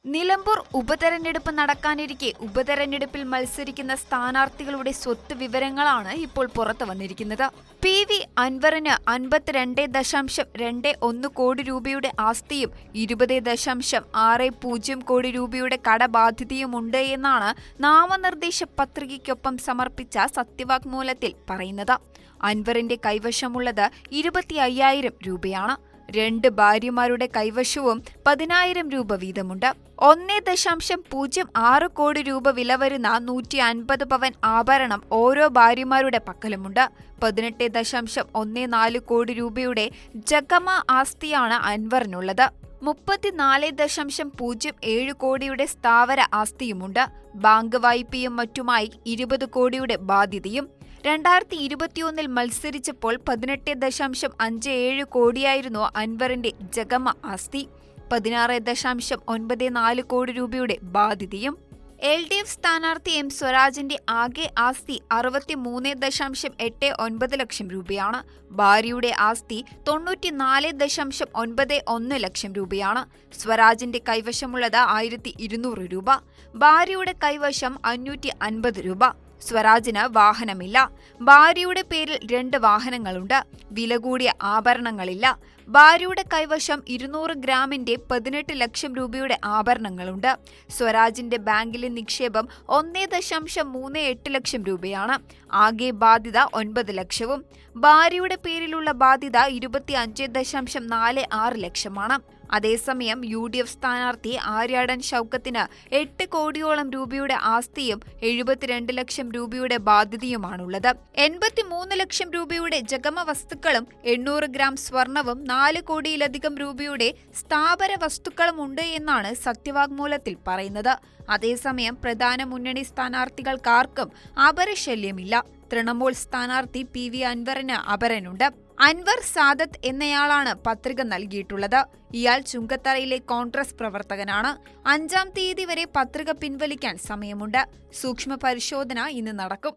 നിലമ്പൂർ ഉപതെരഞ്ഞെടുപ്പ് നടക്കാനിരിക്കെ ഉപതെരഞ്ഞെടുപ്പിൽ മത്സരിക്കുന്ന സ്ഥാനാർത്ഥികളുടെ സ്വത്ത് വിവരങ്ങളാണ് ഇപ്പോൾ പുറത്തു വന്നിരിക്കുന്നത്. PV അൻവറിന് 52.21 കോടി രൂപയുടെ ആസ്തിയും 20.60 കോടി രൂപയുടെ കടബാധ്യതയുമുണ്ട് എന്നാണ് നാമനിർദ്ദേശ പത്രികയ്ക്കൊപ്പം സമർപ്പിച്ച സത്യവാങ്മൂലത്തിൽ പറയുന്നത്. അൻവറിന്റെ കൈവശമുള്ളത് 25,000 രൂപയാണ്. 2 ഭാര്യമാരുടെ കൈവശവും 10,000 രൂപ വീതമുണ്ട്. 1.06 കോടി രൂപ വില വരുന്ന 150 പവൻ ആഭരണം ഓരോ ഭാര്യമാരുടെ പക്കലുമുണ്ട്. 18.14 കോടി രൂപയുടെ ജഗമ ആസ്തിയാണ് അൻവറിനുള്ളത്. 34.07 കോടിയുടെ സ്ഥാവര ആസ്തിയുമുണ്ട്. ബാങ്ക് വായ്പയും മറ്റുമായി 20 കോടിയുടെ ബാധ്യതയും. 2021 മത്സരിച്ചപ്പോൾ 18.57 കോടിയായിരുന്നു അൻവറിന്റെ ജഗമ ആസ്തി. 16.94 കോടി രൂപയുടെ ബാധ്യതയും. LDF സ്ഥാനാർത്ഥി M സ്വരാജിന്റെ ആകെ ആസ്തി 63.89 ലക്ഷം രൂപയാണ്. ഭാര്യയുടെ ആസ്തി 94.91 ലക്ഷം രൂപയാണ്. സ്വരാജിന്റെ കൈവശമുള്ളത് 1,200 രൂപ. ഭാര്യയുടെ കൈവശം 550 രൂപ. സ്വരാജിന് വാഹനമില്ല. ഭാര്യയുടെ പേരിൽ 2 വാഹനങ്ങളുണ്ട്. വില കൂടിയ ആഭരണങ്ങളില്ല. ഭാര്യയുടെ കൈവശം 200 ഗ്രാമിന്റെ 18 ലക്ഷം രൂപയുടെ ആഭരണങ്ങളുണ്ട്. സ്വരാജിന്റെ ബാങ്കിലെ നിക്ഷേപം 1.38 ലക്ഷം രൂപയാണ്. ആകെ ബാധ്യത 9 ലക്ഷവും. ഭാര്യയുടെ പേരിലുള്ള ബാധ്യത 25.46 ലക്ഷമാണ്. അതേസമയം UDF സ്ഥാനാർത്ഥി ആര്യാടൻ ഷൗക്കത്തിന് 8 കോടിയോളം രൂപയുടെ ആസ്തിയും 72 ലക്ഷം രൂപയുടെ ബാധ്യതയുമാണുള്ളത്. 83 ലക്ഷം രൂപയുടെ ജഗമ വസ്തുക്കളും 800 ഗ്രാം സ്വർണവും 4 കോടിയിലധികം രൂപയുടെ സ്ഥാവര വസ്തുക്കളുമുണ്ട് എന്നാണ് സത്യവാങ്മൂലത്തിൽ പറയുന്നത്. അതേസമയം പ്രധാന മുന്നണി സ്ഥാനാർത്ഥികൾക്കാർക്കും അപരശല്യമില്ല. തൃണമൂൽ സ്ഥാനാർത്ഥി PV അൻവറിന് അപരനുണ്ട്. അൻവർ സാദത്ത് എന്നയാളാണ് പത്രിക നൽകിയിട്ടുള്ളത്. ഇയാൾ ചുങ്കത്തറയിലെ കോൺഗ്രസ് പ്രവർത്തകനാണ്. 5-ാം തീയതി വരെ പത്രിക പിൻവലിക്കാൻ സമയമുണ്ട്. സൂക്ഷ്മ പരിശോധന ഇന്ന് നടക്കും.